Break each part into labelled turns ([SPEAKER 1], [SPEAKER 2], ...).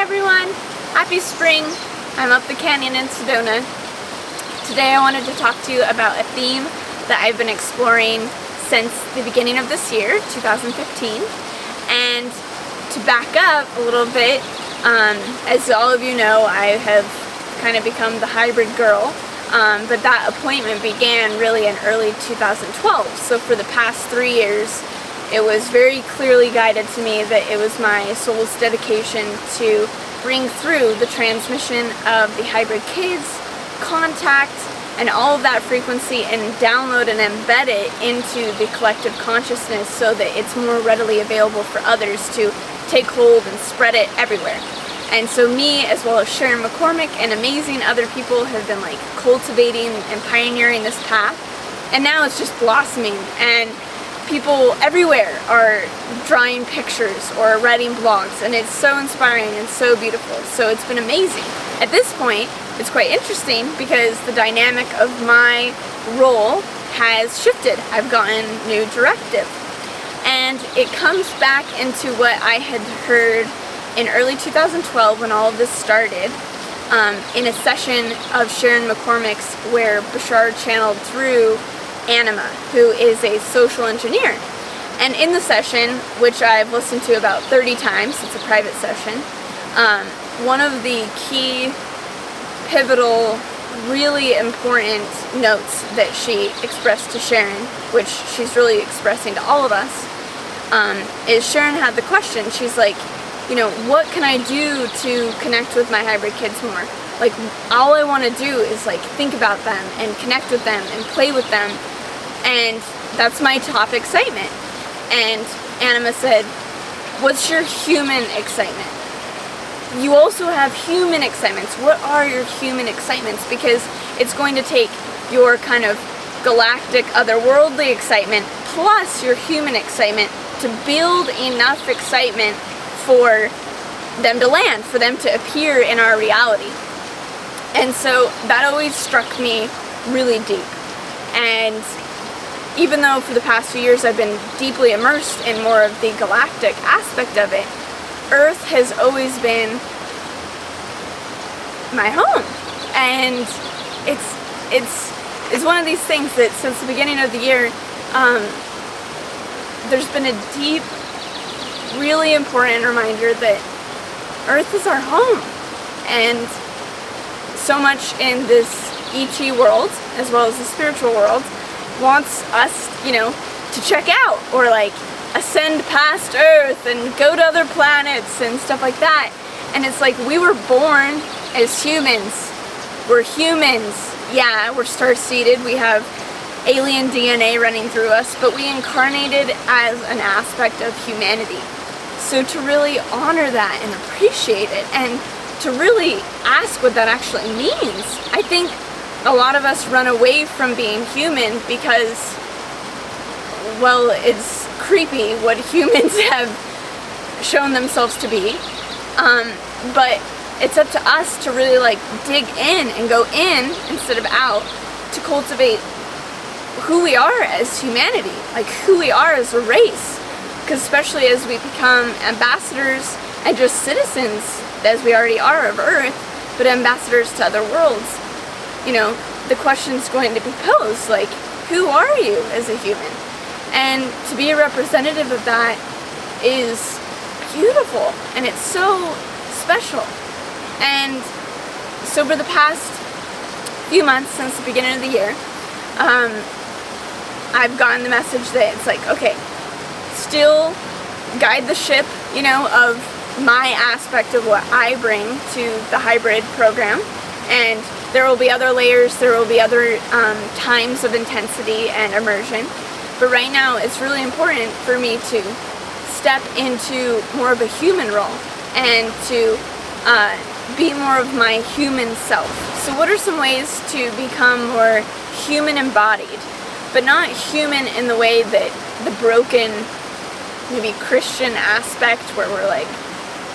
[SPEAKER 1] everyone! Happy spring! I'm up the canyon in Sedona. Today I wanted to talk to you about a theme that I've been exploring since the beginning of this year, 2015. And to back up a little bit, as all of you know, I have kind of become the hybrid girl, but that appointment began really in early 2012. So for the past 3 years, it was very clearly guided to me that it was my soul's dedication to bring through the transmission of the hybrid kids, contact, and all of that frequency and download and embed it into the collective consciousness so that it's more readily available for others to take hold and spread it everywhere. And so me, as well as Sharon McCormick and amazing other people, have been like cultivating and pioneering this path, and now it's just blossoming, and people everywhere are drawing pictures or writing blogs, and it's so inspiring and so beautiful. So it's been amazing. At this point, it's quite interesting because the dynamic of my role has shifted. I've gotten new directive, and it comes back into what I had heard in early 2012 when all of this started, in a session of Sharon McCormick's where Bashar channeled through Anima, who is a social engineer. And in the session, which I've listened to about 30 times, it's a private session, one of the key, pivotal, really important notes that she expressed to Sharon, which she's really expressing to all of us, is Sharon had the question. She's like, you know, what can I do to connect with my hybrid kids more? Like, all I want to do is like think about them and connect with them and play with them, and that's my top excitement. And Anima said, what's your human excitement? You also have human excitements. What are your human excitements? Because it's going to take your kind of galactic, otherworldly excitement plus your human excitement to build enough excitement for them to land, for them to appear in our reality. And so that always struck me really deep. And even though for the past few years I've been deeply immersed in more of the galactic aspect of it, Earth has always been my home. And it's one of these things that since the beginning of the year, there's been a deep, really important reminder that Earth is our home. And so much in this ET world, as well as the spiritual world, wants us, you know, to check out or like ascend past Earth and go to other planets and stuff like that. And it's like, we were born as humans. We're humans. Yeah, we're star-seeded. We have alien DNA running through us, but we incarnated as an aspect of humanity. So to really honor that and appreciate it, and to really ask what that actually means. I think a lot of us run away from being human because, well, it's creepy what humans have shown themselves to be. But it's up to us to really like dig in and go in instead of out to cultivate who we are as humanity, like who we are as a race. Because especially as we become ambassadors and just citizens, as we already are of Earth, but ambassadors to other worlds, you know, the question's going to be posed, like, who are you as a human? And to be a representative of that is beautiful, and it's so special. And so for the past few months, since the beginning of the year, I've gotten the message that it's like, okay, still guide the ship, you know, of my aspect of what I bring to the hybrid program, and there will be other layers, there will be other times of intensity and immersion, but right now it's really important for me to step into more of a human role and to be more of my human self. So what are some ways to become more human embodied, but not human in the way that the broken, maybe Christian aspect where we're like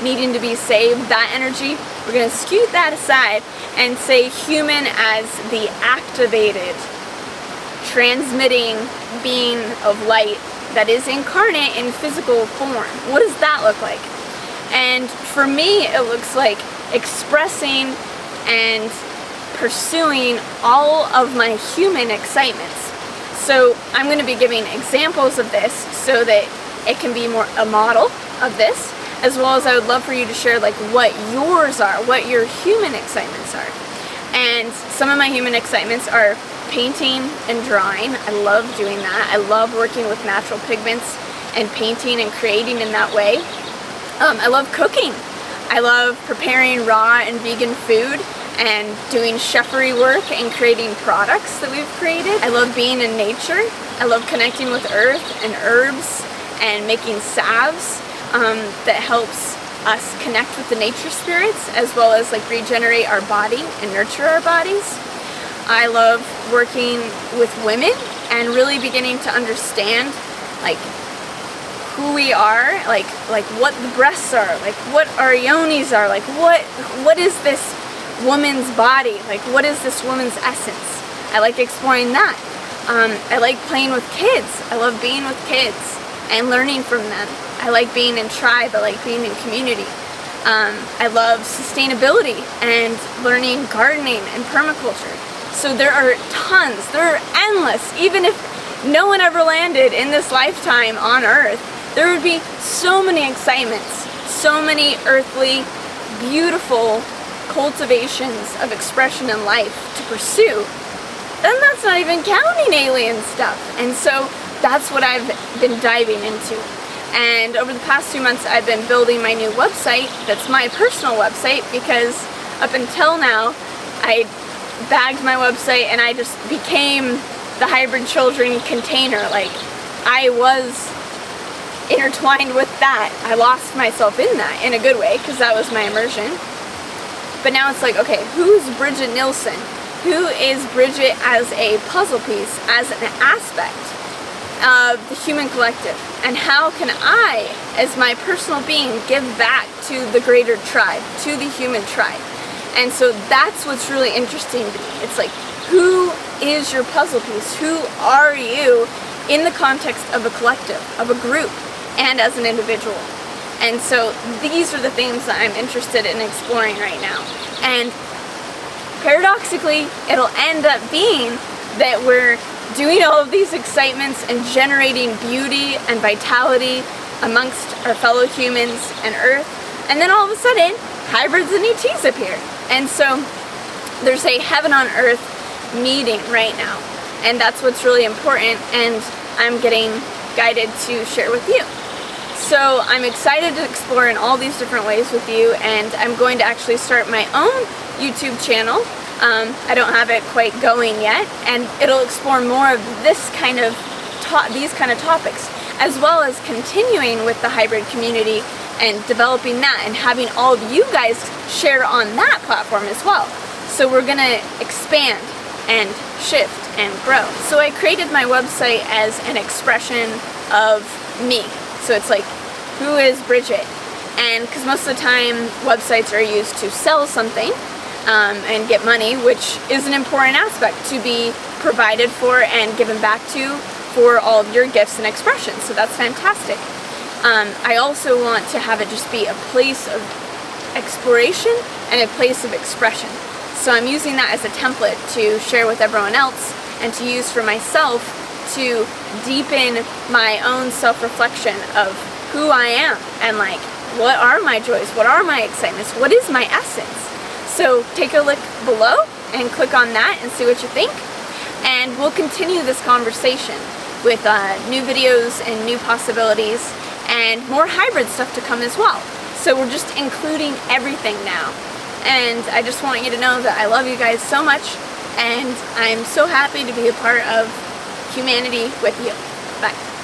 [SPEAKER 1] needing to be saved, that energy, we're going to scoot that aside and say human as the activated, transmitting being of light that is incarnate in physical form. What does that look like? And for me, it looks like expressing and pursuing all of my human excitements. So I'm going to be giving examples of this so that it can be more a model of this, as well as I would love for you to share like what yours are, what your human excitements are. And some of my human excitements are painting and drawing. I love doing that. I love working with natural pigments and painting and creating in that way. I love cooking. I love preparing raw and vegan food and doing chefery work and creating products that we've created. I love being in nature. I love connecting with earth and herbs and making salves that helps us connect with the nature spirits, as well as like regenerate our body and nurture our bodies. I love working with women and really beginning to understand like who we are, like what the breasts are, like what our yonis are, like what is this woman's body, like what is this woman's essence. I like exploring that. I like playing with kids. I love being with kids and learning from them. I like being in tribe. I like being in community. I love sustainability and learning gardening and permaculture. So there are tons, there are endless. Even if no one ever landed in this lifetime on Earth, there would be so many excitements, so many earthly, beautiful cultivations of expression and life to pursue. And that's not even counting alien stuff. And so that's what I've been diving into. And over the past 2 months, I've been building my new website. That's my personal website, because up until now, I bagged my website and I just became the Hybrid Children container. Like, I was intertwined with that. I lost myself in that in a good way, because that was my immersion. But now it's like, okay, who's Bridget Nielsen? Who is Bridget as a puzzle piece, as an aspect of the human collective? And how can I, as my personal being, give back to the greater tribe, to the human tribe? And so that's what's really interesting to me. It's like, who is your puzzle piece? Who are you in the context of a collective, of a group, and as an individual? And so these are the things that I'm interested in exploring right now. And paradoxically, it'll end up being that we're doing all of these excitements and generating beauty and vitality amongst our fellow humans and Earth. And then all of a sudden, hybrids and ETs appear. And so there's a heaven on earth meeting right now. And that's what's really important, and I'm getting guided to share with you. So I'm excited to explore in all these different ways with you, and I'm going to actually start my own YouTube channel. I don't have it quite going yet, and it'll explore more of this kind of these kind of topics, as well as continuing with the hybrid community and developing that and having all of you guys share on that platform as well. So we're gonna expand and shift and grow. So I created my website as an expression of me. So it's like, who is Bridget? And because most of the time websites are used to sell something and get money, which is an important aspect to be provided for and given back to for all of your gifts and expressions. So that's fantastic. I also want to have it just be a place of exploration and a place of expression. So I'm using that as a template to share with everyone else and to use for myself to deepen my own self-reflection of who I am and like, what are my joys? What are my excitements? What is my essence? So take a look below and click on that and see what you think. And we'll continue this conversation with new videos and new possibilities and more hybrid stuff to come as well. So we're just including everything now. And I just want you to know that I love you guys so much, and I'm so happy to be a part of humanity with you. Bye.